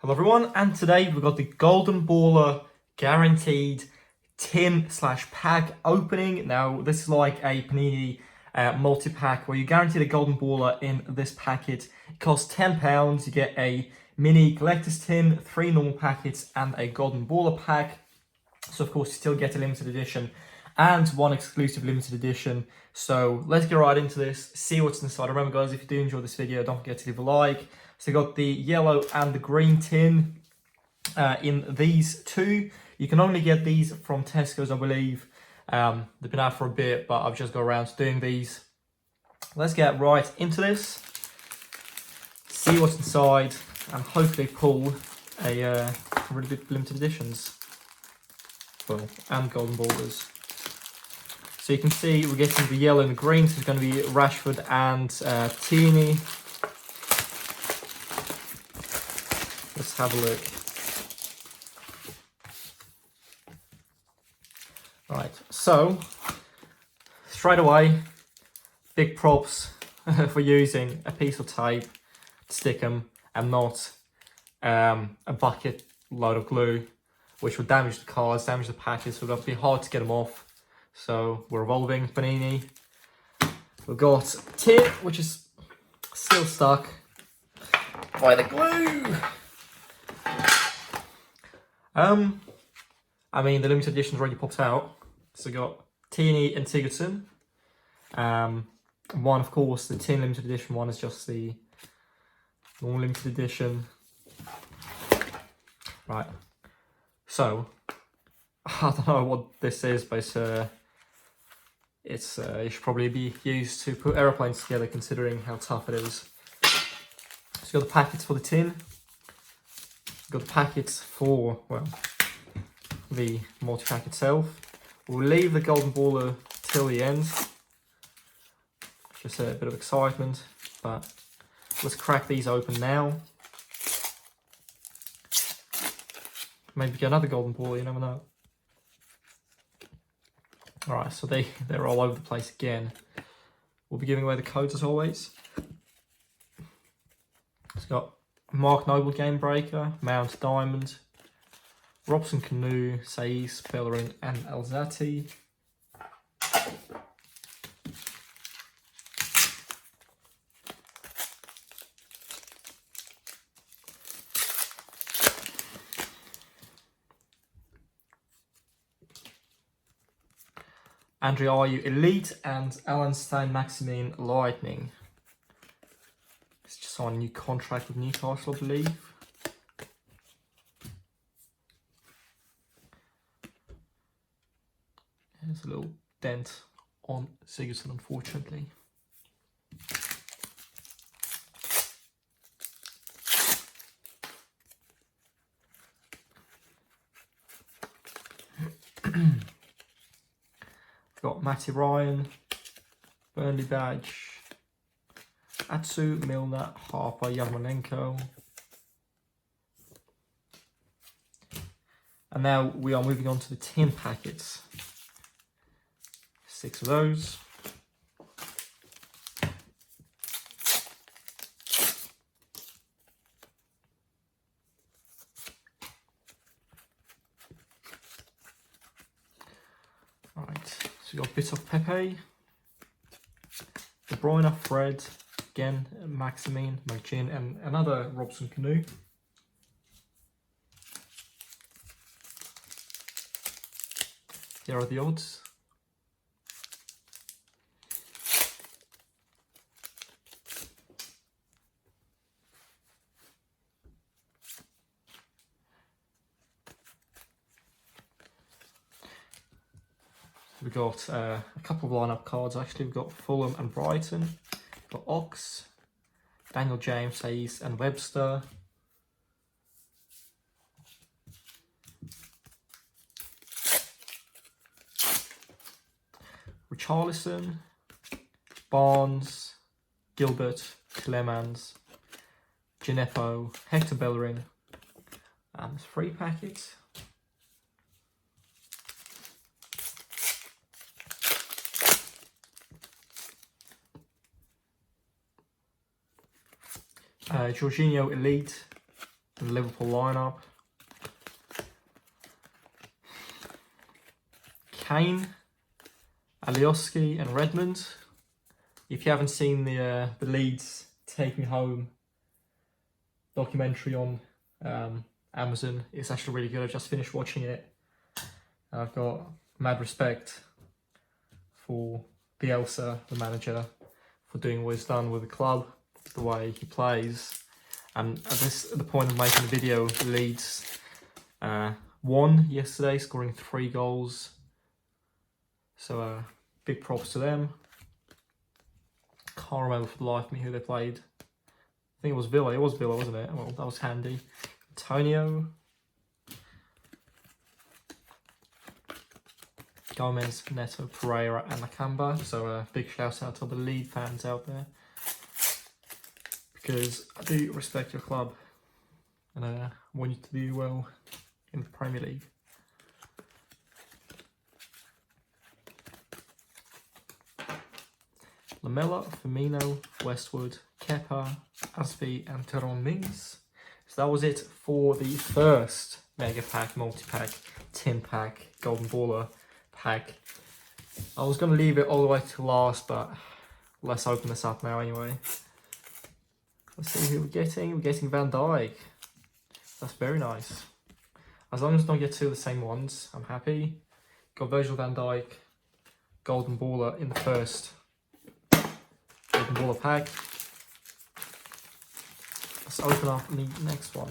Hello everyone, and today we've got the Golden Baller guaranteed tin/pack opening. Now this is like a Panini multi-pack where you guarantee the Golden Baller in this packet. It costs £10, you get a mini collector's tin, 3 normal packets and a Golden Baller pack. So of course you still get a limited edition and one exclusive limited edition. So let's get right into this, see what's inside. Remember guys, if you do enjoy this video, don't forget to leave a like. So you got the yellow and the green tin in these two. You can only get these from Tesco's, I believe. They've been out for a bit, but I've just got around to doing these. Let's get right into this, see what's inside, and hopefully pull a really good limited editions. Well, and Golden Ballers. So you can see we're getting the yellow and the green, so it's going to be Rashford and Tierney. Let's have a look. Right, so straight away, big props for using a piece of tape to stick them and not a bucket load of glue, which would damage the cards, damage the packets, so it would be hard to get them off. So we're evolving Panini. We've got tin, which is still stuck by the glue. I mean, the limited edition's already popped out. So we got Tierney and Sigurdsson. One, of course, the tin limited edition one is just the normal limited edition. Right. So, I don't know what this is, but it should probably be used to put aeroplanes together, considering how tough it is. So you got the packets for the tin. Got the packets for, well, the multi-pack itself. We'll leave the Golden Baller till the end. Just a bit of excitement, but let's crack these open now. Maybe get another Golden Baller, you never know. Alright, so they're all over the place again. We'll be giving away the codes as always. It's got Mark Noble Game Breaker, Mount Diamond, Robson Canoe, Saiz, Bellerin and Alzati. Andre Ayew Elite and Alan Stein Maximin Lightning. It's just on a new contract with Newcastle, I believe. There's a little dent on Sigurdsson, unfortunately. Got Matty Ryan, Burnley badge, Atsu, Milner, Harper, Yarmolenko. And now we are moving on to the tin packets. 6 of those. Right, so we got a bit of Pepe, De Bruyne, Fred, again Maximin, McGinn, and another Robson Canoe. Here are the odds. We've got a couple of lineup cards actually. We've got Fulham and Brighton. We've got Ox, Daniel James, Hayes and Webster. Richarlison, Barnes, Gilbert, Clemens, Gineppo, Hector Bellerin, and 3 packets. Jorginho Elite, and Liverpool lineup. Kane, Alioski and Redmond. If you haven't seen the Leeds Take Me Home documentary on Amazon, it's actually really good. I just finished watching it. I've got mad respect for Bielsa, the manager, for doing what he's done with the club, the way he plays. And at the point of making the video, Leeds won yesterday, scoring 3 goals. So big props to them. Can't remember for the life of me who they played. I think it was Villa. It was Villa, wasn't it? Well, that was handy. Antonio. Gomez, Neto, Pereira and Nakamba. So big shout out to all the Leeds fans out there. Because I do respect your club. And I want you to do well in the Premier League. Lamella, Firmino, Westwood, Kepa, Aspi and Tyrone Mings. So that was it for the first Mega Pack, Multi-Pack, Tin Pack, Golden Baller pack. I was going to leave it all the way to last, but let's open this up now anyway. Let's see who we're getting. We're getting Van Dijk. That's very nice. As long as I don't get 2 of the same ones, I'm happy. Got Virgil van Dijk, Golden Baller in the first Golden Baller pack. Let's open up the next one.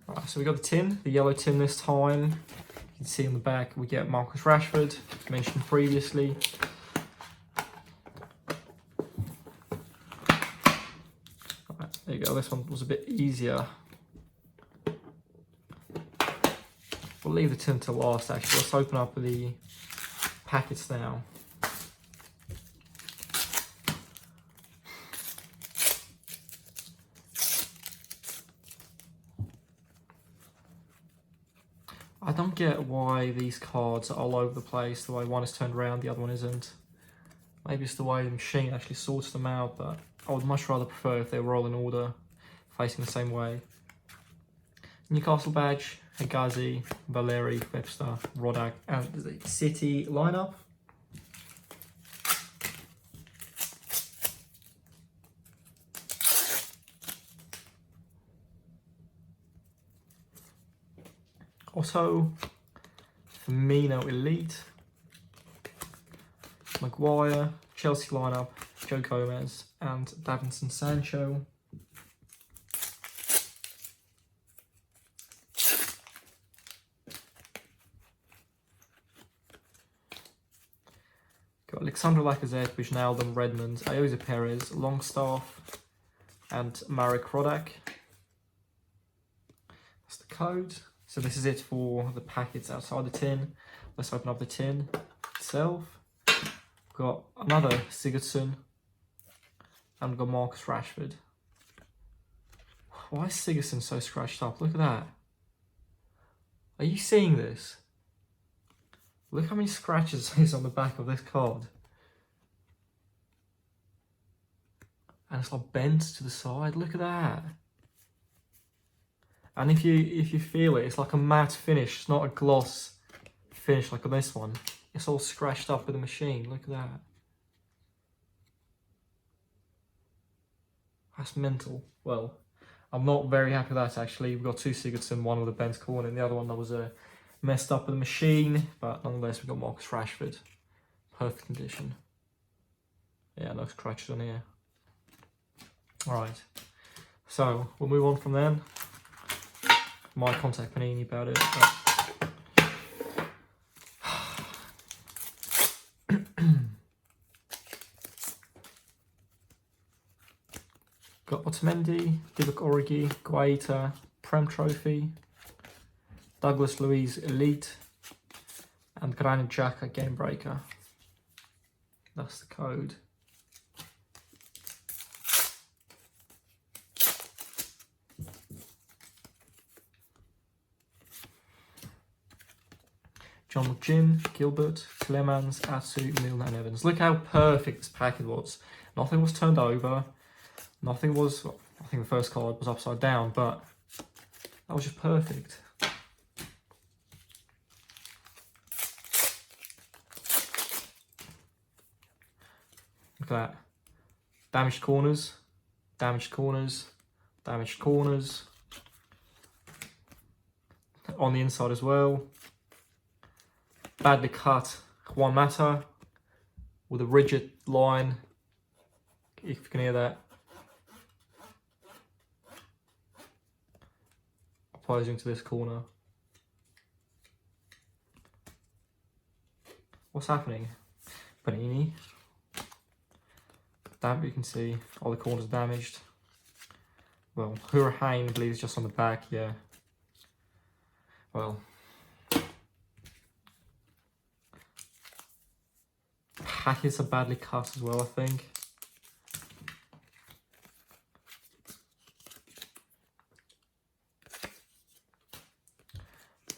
Alright, so we got the tin, the yellow tin this time. You can see on the back we get Marcus Rashford, mentioned previously. Alright, there you go, this one was a bit easier. We'll leave the tin to last actually. Let's open up the packets now. I don't get why these cards are all over the place, the way one is turned around, the other one isn't. Maybe it's the way the machine actually sorts them out, but I would much rather prefer if they were all in order, facing the same way. Newcastle badge, Hegazi, Valeri, Webster, Rodak, and the City lineup. Otto, Firmino Elite, Maguire, Chelsea lineup, Joe Gomez, and Davinson Sancho. Got Alexandre Lacazette, Wijnaldum, Redmond, Ayoze Perez, Longstaff, and Marek Rodak. That's the code. So this is it for the packets outside the tin. Let's open up the tin itself. We've got another Sigurdsson, and we've got Marcus Rashford. Why is Sigurdsson so scratched up? Look at that. Are you seeing this? Look how many scratches is on the back of this card. And it's like bent to the side. Look at that. And if you feel it, it's like a matte finish. It's not a gloss finish like on this one. It's all scratched up with the machine. Look at that. That's mental. Well, I'm not very happy with that actually. We've got 2 Sigurdsson, one with a bent corner, and the other one that was messed up with the machine. But nonetheless, we've got Marcus Rashford. Perfect condition. Yeah, no scratches on here. Alright. So, we'll move on from then. Might contact Panini about it. Got Otamendi, Divock Origi, Guaita, Prem Trophy, Douglas Luiz Elite, and Granit Xhaka Game Breaker. That's the code. John McGinn, Gilbert, Clemens, Atsu, Milner and Evans. Look how perfect this packet was. Nothing was turned over. Nothing was, well, I think the first card was upside down, but that was just perfect. Look at that. Damaged corners, damaged corners, damaged corners. On the inside as well. Badly cut Juan Mata with a rigid line, if you can hear that. Opposing to this corner. What's happening? Panini. Damn, you can see all the corners damaged. Well, Hurricane, I believe, is just on the back, yeah. Well, packets are badly cut as well, I think.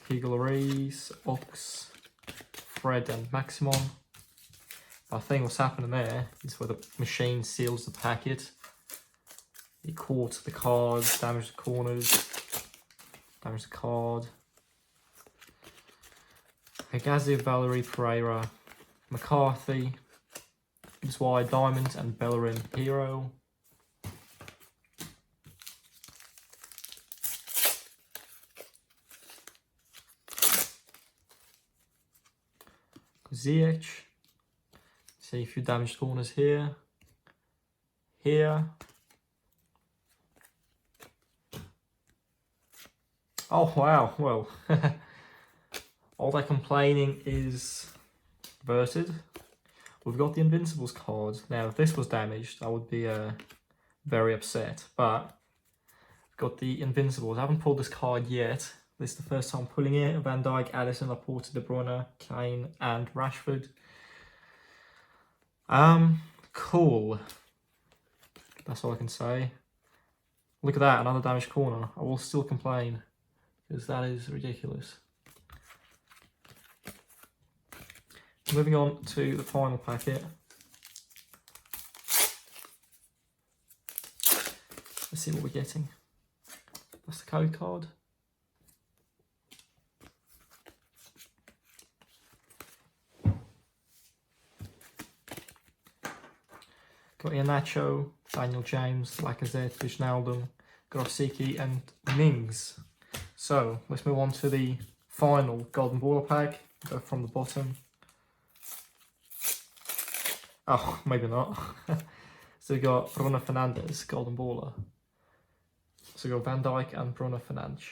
Eagle Reese, Ox, Fred and Maximon. I think what's happening there is where the machine seals the packet. It caught the cards, damaged the corners, damaged the card. Hegazi, Valerie, Pereira, McCarthy, Zwei, Diamond and Bellerin, Hero. Ziyech. See a few damaged corners here. Here. Oh wow, well. All that complaining is reverted. We've got the Invincibles card. Now, if this was damaged, I would be very upset. But we've got the Invincibles. I haven't pulled this card yet. This is the first time pulling it. Van Dijk, Alisson, Laporte, De Bruyne, Kane, and Rashford. Cool. That's all I can say. Look at that, another damaged corner. I will still complain because that is ridiculous. Moving on to the final packet. Let's see what we're getting. That's the code card. Got Iheanacho, Daniel James, Lacazette, Wijnaldum, Grosicki and Mings. So let's move on to the final Golden Baller pack. Go from the bottom. Oh, maybe not. So we got Bruno Fernandes, Golden Baller. So we got Van Dijk and Bruno Fernandes.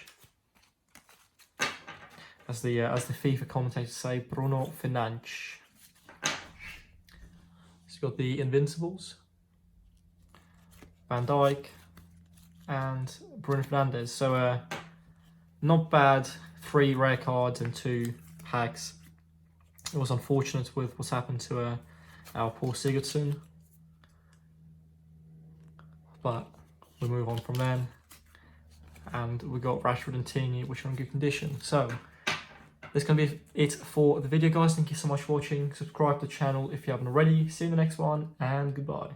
As the FIFA commentators say, Bruno Fernandes. So we got the Invincibles, Van Dijk and Bruno Fernandes. So not bad, 3 rare cards and 2 packs. It was unfortunate with what's happened to our poor Sigurdsson, but we move on from then. And we got Rashford and Tierney, which are in good condition. So this is going to be it for the video, guys. Thank you so much for watching. Subscribe to the channel if you haven't already. See you in the next one, and goodbye.